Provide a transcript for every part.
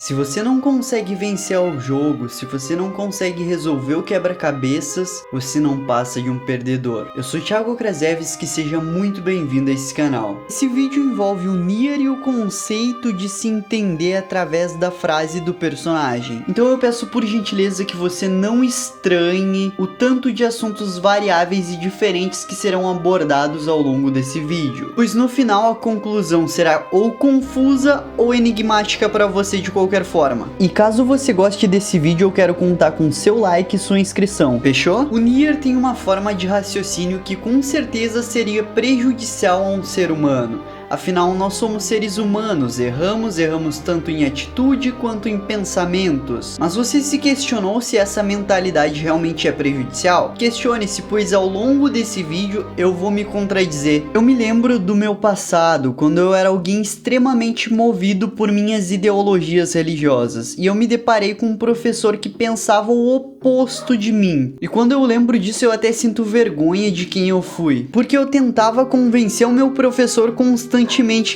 Se você não consegue vencer o jogo, se você não consegue resolver o quebra-cabeças, você não passa de um perdedor. Eu sou Thiago Krasevski, seja muito bem-vindo a esse canal. Esse vídeo envolve o Nier e o conceito de se entender através da frase do personagem. Então eu peço por gentileza que você não estranhe o tanto de assuntos variáveis e diferentes que serão abordados ao longo desse vídeo, pois no final a conclusão será ou confusa ou enigmática para você de qualquer forma. E caso você goste desse vídeo, eu quero contar com seu like e sua inscrição, fechou? O Nier tem uma forma de raciocínio que com certeza seria prejudicial a um ser humano. Afinal, nós somos seres humanos, erramos tanto em atitude quanto em pensamentos. Mas você se questionou se essa mentalidade realmente é prejudicial? Questione-se, pois ao longo desse vídeo eu vou me contradizer. Eu me lembro do meu passado, quando eu era alguém extremamente movido por minhas ideologias religiosas, e eu me deparei com um professor que pensava o oposto de mim. E quando eu lembro disso, eu até sinto vergonha de quem eu fui, porque eu tentava convencer o meu professor constantemente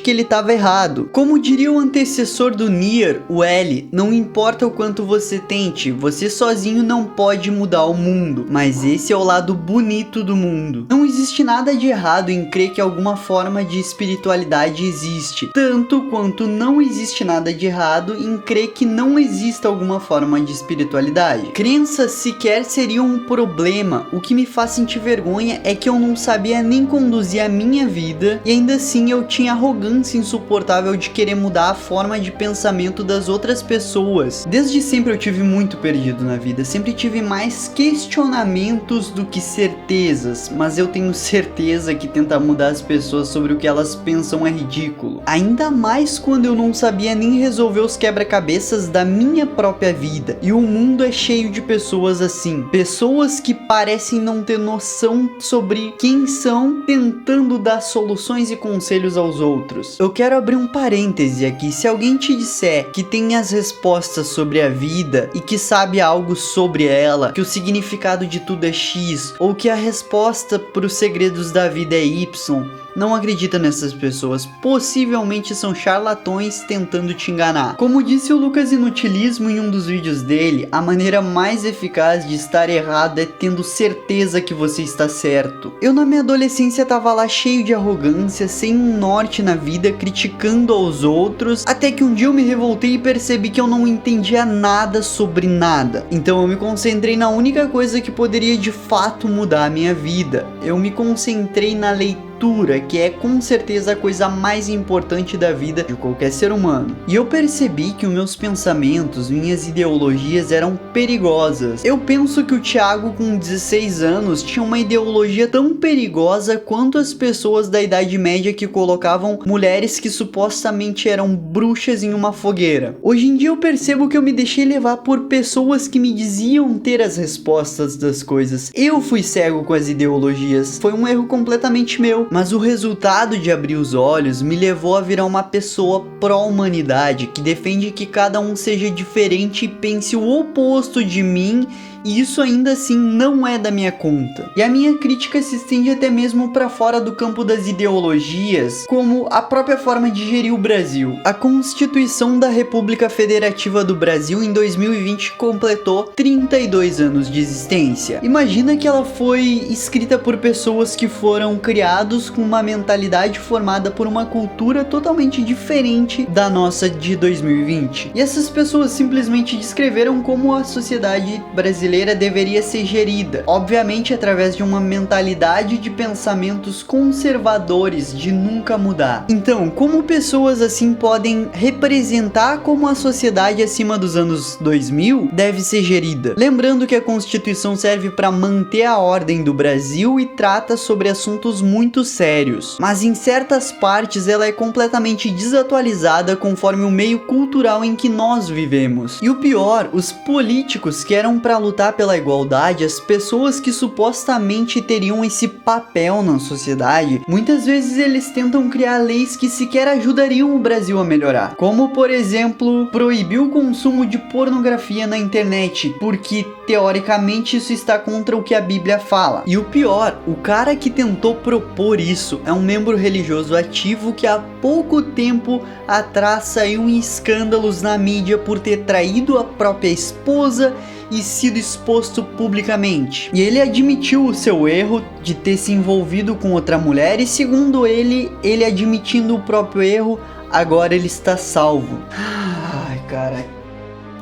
que ele estava errado. Como diria o antecessor do Nier, o L, não importa o quanto você tente, você sozinho não pode mudar o mundo, mas esse é o lado bonito do mundo. Não existe nada de errado em crer que alguma forma de espiritualidade existe, tanto quanto não existe nada de errado em crer que não exista alguma forma de espiritualidade. Crenças sequer seriam um problema. O que me faz sentir vergonha é que eu não sabia nem conduzir a minha vida e ainda assim eu tinha arrogância insuportável de querer mudar a forma de pensamento das outras pessoas. Desde sempre eu tive muito perdido na vida, sempre tive mais questionamentos do que certezas, mas eu tenho certeza que tentar mudar as pessoas sobre o que elas pensam é ridículo. Ainda mais quando eu não sabia nem resolver os quebra-cabeças da minha própria vida. E o mundo é cheio de pessoas assim, pessoas que parecem não ter noção sobre quem são, tentando dar soluções e conselhos aos outros. Eu quero abrir um parêntese aqui. Se alguém te disser que tem as respostas sobre a vida e que sabe algo sobre ela, que o significado de tudo é X, ou que a resposta para os segredos da vida é Y, não acredita nessas pessoas. Possivelmente são charlatões tentando te enganar. Como disse o Lucas Inutilismo em um dos vídeos dele, a maneira mais eficaz de estar errado é tendo certeza que você está certo. Eu na minha adolescência tava lá cheio de arrogância, sem um norte na vida, criticando aos outros, até que um dia eu me revoltei e percebi que eu não entendia nada sobre nada. Então eu me concentrei na única coisa que poderia de fato mudar a minha vida. Eu me concentrei na leitura, que é com certeza a coisa mais importante da vida de qualquer ser humano. E eu percebi que os meus pensamentos, minhas ideologias eram perigosas. Eu penso que o Thiago com 16 anos tinha uma ideologia tão perigosa quanto as pessoas da Idade Média que colocavam mulheres que supostamente eram bruxas em uma fogueira. Hoje em dia eu percebo que eu me deixei levar por pessoas que me diziam ter as respostas das coisas. Eu fui cego com as ideologias. Foi um erro completamente meu. Mas o resultado de abrir os olhos me levou a virar uma pessoa pró-humanidade, que defende que cada um seja diferente e pense o oposto de mim, e isso ainda assim não é da minha conta. E a minha crítica se estende até mesmo para fora do campo das ideologias, como a própria forma de gerir o Brasil. A Constituição da República Federativa do Brasil em 2020 completou 32 anos de existência. Imagina que ela foi escrita por pessoas que foram criados com uma mentalidade formada por uma cultura totalmente diferente da nossa de 2020. E essas pessoas simplesmente descreveram como a sociedade brasileira deveria ser gerida, obviamente através de uma mentalidade de pensamentos conservadores de nunca mudar. Então, como pessoas assim podem representar como a sociedade acima dos anos 2000 deve ser gerida? Lembrando que a Constituição serve para manter a ordem do Brasil e trata sobre assuntos muito sérios, mas em certas partes ela é completamente desatualizada conforme o meio cultural em que nós vivemos. E o pior, os políticos que eram para lutar lutar pela igualdade, as pessoas que supostamente teriam esse papel na sociedade, muitas vezes eles tentam criar leis que sequer ajudariam o Brasil a melhorar. Como, por exemplo, proibir o consumo de pornografia na internet, porque teoricamente isso está contra o que a Bíblia fala. E o pior, o cara que tentou propor isso é um membro religioso ativo que há pouco tempo atrás saiu em escândalos na mídia por ter traído a própria esposa e sido exposto publicamente. E ele admitiu o seu erro de ter se envolvido com outra mulher, e segundo ele admitindo o próprio erro, agora ele está salvo. Ai, cara,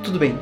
tudo bem.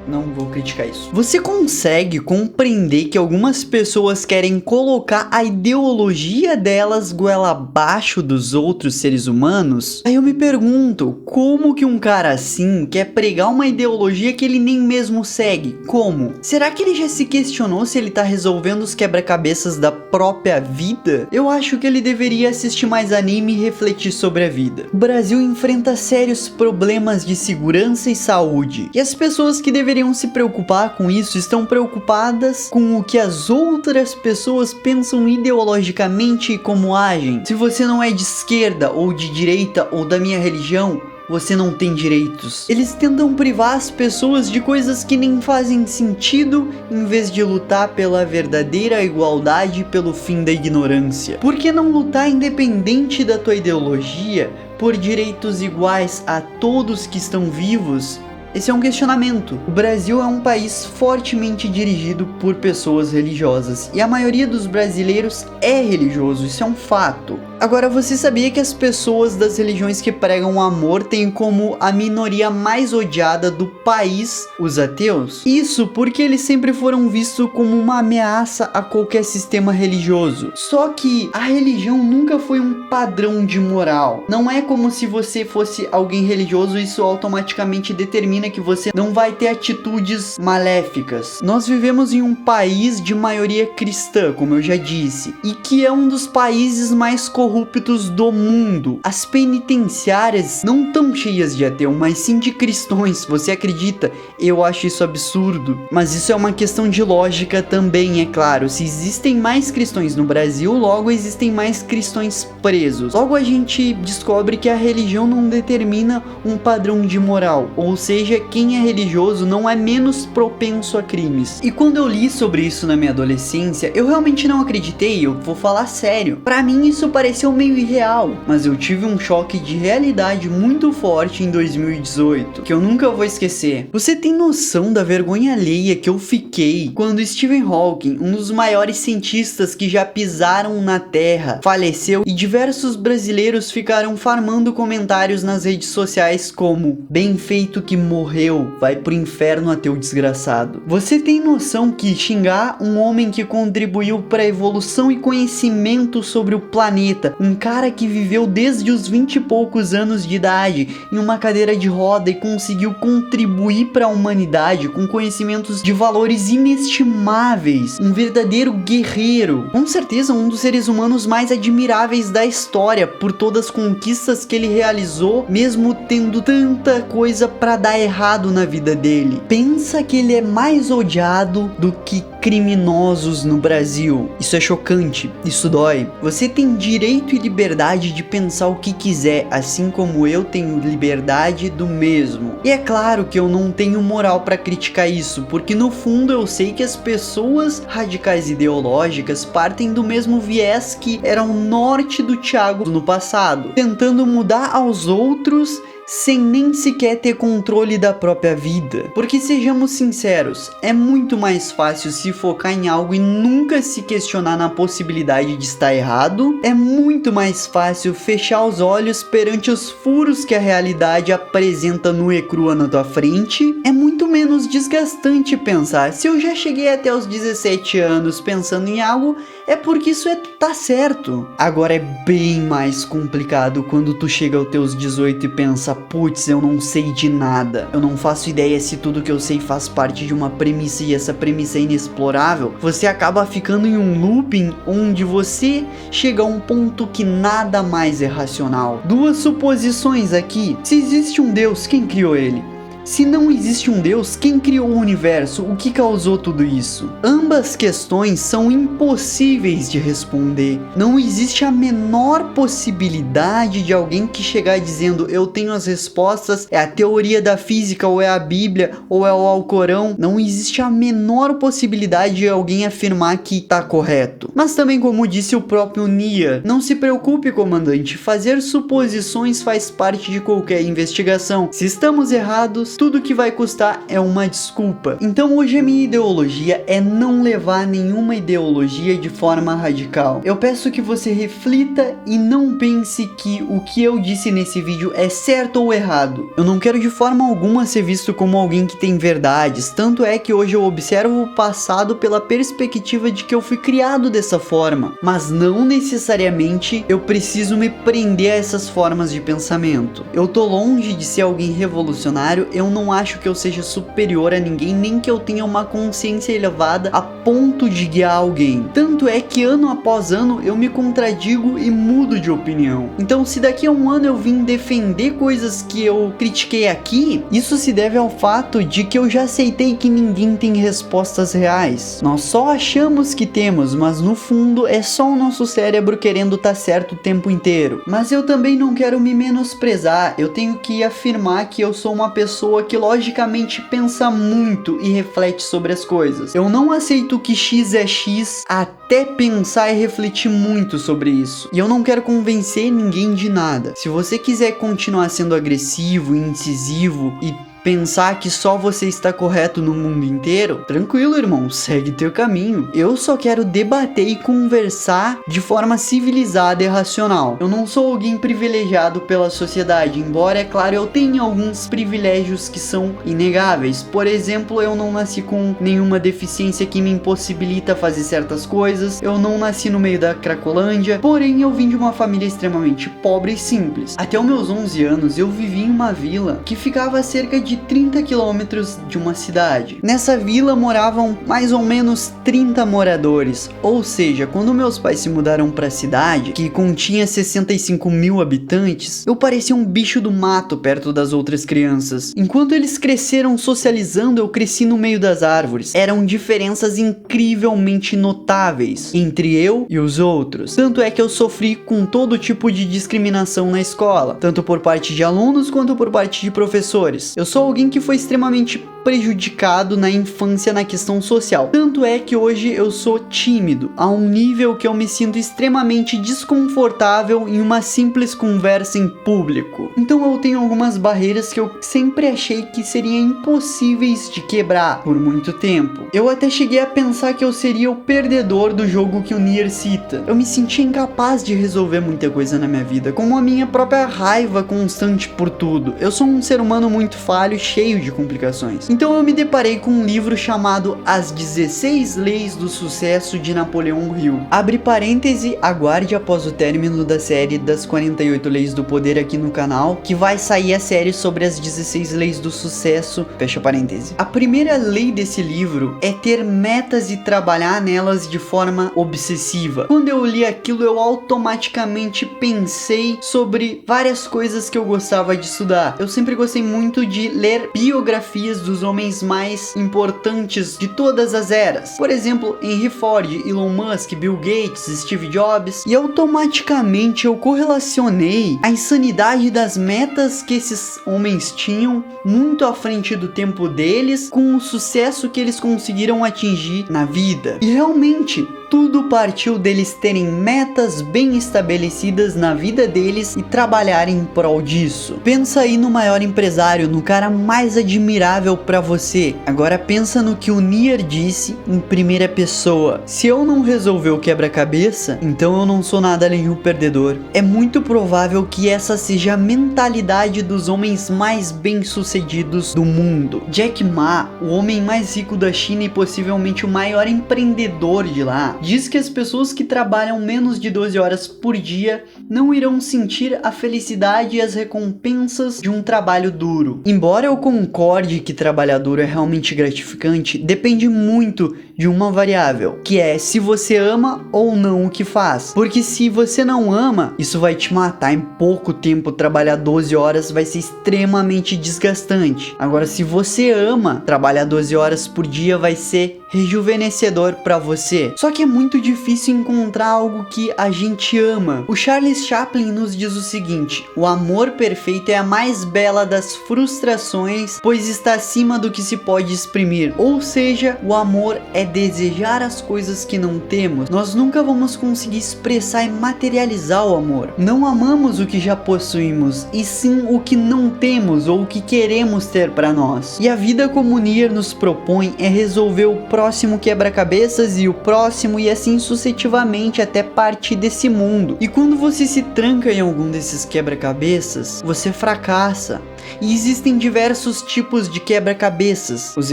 Não vou criticar isso. Você consegue compreender que algumas pessoas querem colocar a ideologia delas goela abaixo dos outros seres humanos? Aí eu me pergunto, como que um cara assim quer pregar uma ideologia que ele nem mesmo segue? Como? Será que ele já se questionou se ele tá resolvendo os quebra-cabeças da própria vida? Eu acho que ele deveria assistir mais anime e refletir sobre a vida. O Brasil enfrenta sérios problemas de segurança e saúde, e as pessoas que deveriam se preocupar com isso estão preocupadas com o que as outras pessoas pensam ideologicamente e como agem. Se você não é de esquerda ou de direita ou da minha religião, você não tem direitos. Eles tentam privar as pessoas de coisas que nem fazem sentido, em vez de lutar pela verdadeira igualdade e pelo fim da ignorância. Por que não lutar independente da tua ideologia, por direitos iguais a todos que estão vivos? Esse é um questionamento. O Brasil é um país fortemente dirigido por pessoas religiosas, e a maioria dos brasileiros é religioso, isso é um fato. Agora, você sabia que as pessoas das religiões que pregam o amor têm como a minoria mais odiada do país os ateus? Isso porque eles sempre foram vistos como uma ameaça a qualquer sistema religioso. Só que a religião nunca foi um padrão de moral. Não é como se você fosse alguém religioso e isso automaticamente determina que você não vai ter atitudes maléficas. Nós vivemos em um país de maioria cristã, como eu já disse, e que é um dos países mais corruptos do mundo. As penitenciárias não tão cheias de ateu, mas sim de cristãos. Você acredita? Eu acho isso absurdo. Mas isso é uma questão de lógica também, é claro. Se existem mais cristãos no Brasil, logo existem mais cristãos presos. Logo a gente descobre que a religião não determina um padrão de moral, ou seja, quem é religioso não é menos propenso a crimes. E quando eu li sobre isso na minha adolescência, eu realmente não acreditei, eu vou falar sério. Pra mim isso pareceu meio irreal, mas eu tive um choque de realidade muito forte em 2018, que eu nunca vou esquecer. Você tem noção da vergonha alheia que eu fiquei quando Stephen Hawking, um dos maiores cientistas que já pisaram na Terra, faleceu e diversos brasileiros ficaram farmando comentários nas redes sociais como: bem feito que morreu, vai pro inferno ateu desgraçado. Você tem noção que xingar um homem que contribuiu para a evolução e conhecimento sobre o planeta, um cara que viveu desde os 20 e poucos anos de idade em uma cadeira de roda e conseguiu contribuir para a humanidade com conhecimentos de valores inestimáveis, um verdadeiro guerreiro, com certeza um dos seres humanos mais admiráveis da história por todas as conquistas que ele realizou, mesmo tendo tanta coisa para dar errado na vida dele. Pensa que ele é mais odiado do que criminosos no Brasil. Isso é chocante, isso dói. Você tem direito e liberdade de pensar o que quiser, assim como eu tenho liberdade do mesmo. E é claro que eu não tenho moral para criticar isso, porque no fundo eu sei que as pessoas radicais ideológicas partem do mesmo viés que era o norte do Thiago no passado, tentando mudar aos outros sem nem sequer ter controle da própria vida. Porque sejamos sinceros, é muito mais fácil se focar em algo e nunca se questionar na possibilidade de estar errado. É muito mais fácil fechar os olhos perante os furos que a realidade apresenta nua e crua na tua frente. É muito menos desgastante pensar: se eu já cheguei até os 17 anos pensando em algo, é porque isso tá certo. Agora é bem mais complicado quando tu chega aos teus 18 e pensa: putz, eu não sei de nada, eu não faço ideia se tudo que eu sei faz parte de uma premissa e essa premissa é inexplorável. Você acaba ficando em um looping onde você chega a um ponto que nada mais é racional. Duas suposições aqui: se existe um Deus, quem criou ele? Se não existe um Deus, quem criou o universo? O que causou tudo isso? Ambas questões são impossíveis de responder. Não existe a menor possibilidade de alguém que chegar dizendo eu tenho as respostas, é a teoria da física, ou é a Bíblia, ou é o Alcorão. Não existe a menor possibilidade de alguém afirmar que está correto. Mas também, como disse o próprio Nier, não se preocupe, comandante, fazer suposições faz parte de qualquer investigação. Se estamos errados, tudo que vai custar é uma desculpa. Então hoje a minha ideologia é não levar nenhuma ideologia de forma radical. Eu peço que você reflita e não pense que o que eu disse nesse vídeo é certo ou errado. Eu não quero de forma alguma ser visto como alguém que tem verdades, tanto é que hoje eu observo o passado pela perspectiva de que eu fui criado dessa forma, mas não necessariamente eu preciso me prender a essas formas de pensamento. Eu tô longe de ser alguém revolucionário, eu não acho que eu seja superior a ninguém, nem que eu tenha uma consciência elevada a ponto de guiar alguém. Tanto é que ano após ano eu me contradigo e mudo de opinião. Então se daqui a um ano eu vim defender coisas que eu critiquei aqui, isso se deve ao fato de que eu já aceitei que ninguém tem respostas reais. Nós só achamos que temos, mas no fundo é só o nosso cérebro querendo estar certo o tempo inteiro. Mas eu também não quero me menosprezar, eu tenho que afirmar que eu sou uma pessoa que logicamente pensa muito e reflete sobre as coisas. Eu não aceito que X é X até pensar e refletir muito sobre isso. E eu não quero convencer ninguém de nada. Se você quiser continuar sendo agressivo, incisivo e pensar que só você está correto no mundo inteiro, tranquilo, irmão, segue teu caminho. Eu só quero debater e conversar de forma civilizada e racional. Eu não sou alguém privilegiado pela sociedade, embora, é claro, eu tenha alguns privilégios que são inegáveis. Por exemplo, eu não nasci com nenhuma deficiência que me impossibilita fazer certas coisas, eu não nasci no meio da Cracolândia, porém eu vim de uma família extremamente pobre e simples. Até os meus 11 anos eu vivi em uma vila que ficava a cerca de 30 quilômetros de uma cidade. Nessa vila moravam mais ou menos 30 moradores, ou seja, quando meus pais se mudaram para a cidade, que continha 65 mil habitantes, eu parecia um bicho do mato perto das outras crianças. Enquanto eles cresceram socializando, eu cresci no meio das árvores. Eram diferenças incrivelmente notáveis entre eu e os outros. Tanto é que eu sofri com todo tipo de discriminação na escola, tanto por parte de alunos quanto por parte de professores. Eu sou alguém que foi extremamente prejudicado na infância na questão social. Tanto é que hoje eu sou tímido, a um nível que eu me sinto extremamente desconfortável em uma simples conversa em público. Então eu tenho algumas barreiras que eu sempre achei que seriam impossíveis de quebrar por muito tempo. Eu até cheguei a pensar que eu seria o perdedor do jogo que o Nier cita. Eu me sentia incapaz de resolver muita coisa na minha vida, como a minha própria raiva constante por tudo. Eu sou um ser humano muito falho, cheio de complicações. Então eu me deparei com um livro chamado As 16 Leis do Sucesso de Napoleão Hill. Abre parêntese, aguarde após o término da série das 48 Leis do Poder aqui no canal, que vai sair a série sobre as 16 Leis do Sucesso, fecha parêntese. A primeira lei desse livro é ter metas e trabalhar nelas de forma obsessiva. Quando eu li aquilo, eu automaticamente pensei sobre várias coisas que eu gostava de estudar. Eu sempre gostei muito de ler biografias dos homens mais importantes de todas as eras. Por exemplo, Henry Ford, Elon Musk, Bill Gates, Steve Jobs. E automaticamente eu correlacionei a insanidade das metas que esses homens tinham, muito à frente do tempo deles, com o sucesso que eles conseguiram atingir na vida. E realmente, tudo partiu deles terem metas bem estabelecidas na vida deles e trabalharem em prol disso. Pensa aí no maior empresário, no cara mais admirável pra você. Agora pensa no que o Nier disse em primeira pessoa. Se eu não resolver o quebra-cabeça, então eu não sou nada além de um perdedor. É muito provável que essa seja a mentalidade dos homens mais bem-sucedidos do mundo. Jack Ma, o homem mais rico da China e possivelmente o maior empreendedor de lá, diz que as pessoas que trabalham menos de 12 horas por dia não irão sentir a felicidade e as recompensas de um trabalho duro. Embora eu concorde que trabalhar trabalhador é realmente gratificante depende muito de uma variável, que é se você ama ou não o que faz. Porque se você não ama, isso vai te matar em pouco tempo. Trabalhar 12 horas vai ser extremamente desgastante. Agora, se você ama, trabalhar 12 horas por dia vai ser rejuvenescedor para você. Só que é muito difícil encontrar algo que a gente ama. O Charles Chaplin nos diz o seguinte: o amor perfeito é a mais bela das frustrações, pois está acima do que se pode exprimir. Ou seja, o amor é desejar as coisas que não temos. Nós nunca vamos conseguir expressar e materializar o amor. Não amamos o que já possuímos, e sim o que não temos ou o que queremos ter para nós. E a vida como Nier nos propõe é resolver o próximo quebra-cabeças e o próximo, e assim sucessivamente até partir desse mundo. E quando você se tranca em algum desses quebra-cabeças, você fracassa. E existem diversos tipos de quebra-cabeças: os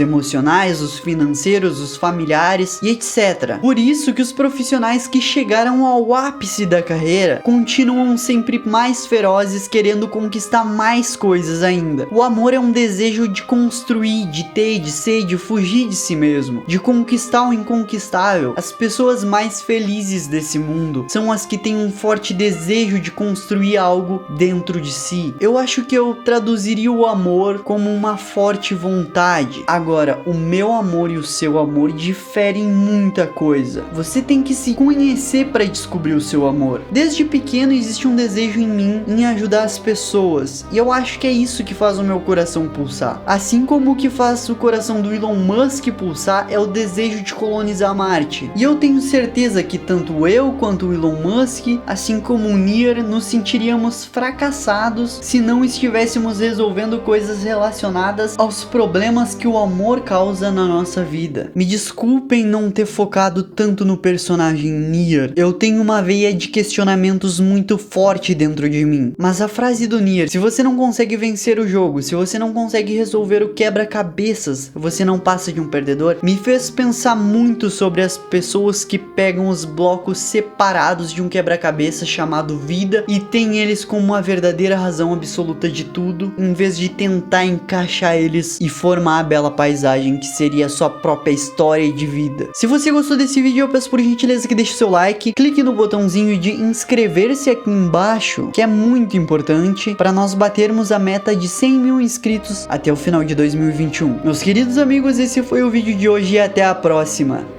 emocionais, os financeiros, os familiares e etc. Por isso que os profissionais que chegaram ao ápice da carreira continuam sempre mais ferozes, querendo conquistar mais coisas ainda. O amor é um desejo de construir, de ter, de ser, de fugir de si mesmo, de conquistar o inconquistável. As pessoas mais felizes desse mundo são as que têm um forte desejo de construir algo dentro de si. Eu acho que eu traduziria o amor como uma forte vontade. Agora, o meu amor e o seu amor diferem muita coisa. Você tem que se conhecer para descobrir o seu amor. Desde pequeno existe um desejo em mim em ajudar as pessoas, e eu acho que é isso que faz o meu coração pulsar. Assim como o que faz o coração do Elon Musk pulsar é o desejo de colonizar Marte. E eu tenho certeza que tanto eu quanto o Elon Musk, assim como o Nier, nos sentiríamos fracassados se não estivéssemos resolvendo coisas relacionadas aos problemas que o amor causa na nossa vida. Me desculpem não ter focado tanto no personagem Nier. Eu tenho uma veia de questionamentos muito forte dentro de mim. Mas a frase do Nier: se você não consegue vencer o jogo, se você não consegue resolver o quebra-cabeças, você não passa de um perdedor, me fez pensar muito sobre as pessoas que pegam os blocos separados de um quebra-cabeça chamado vida e tem eles como a verdadeira razão absoluta de tudo, em vez de tentar encaixar eles e formar a bela paisagem que seria a sua própria história de vida. Se você gostou desse vídeo, eu peço por gentileza que deixe seu like, clique no botãozinho de inscrever-se aqui embaixo, que é muito importante para nós batermos a meta de 100 mil inscritos até o final de 2021. Meus queridos amigos, esse foi o vídeo de hoje e até a próxima.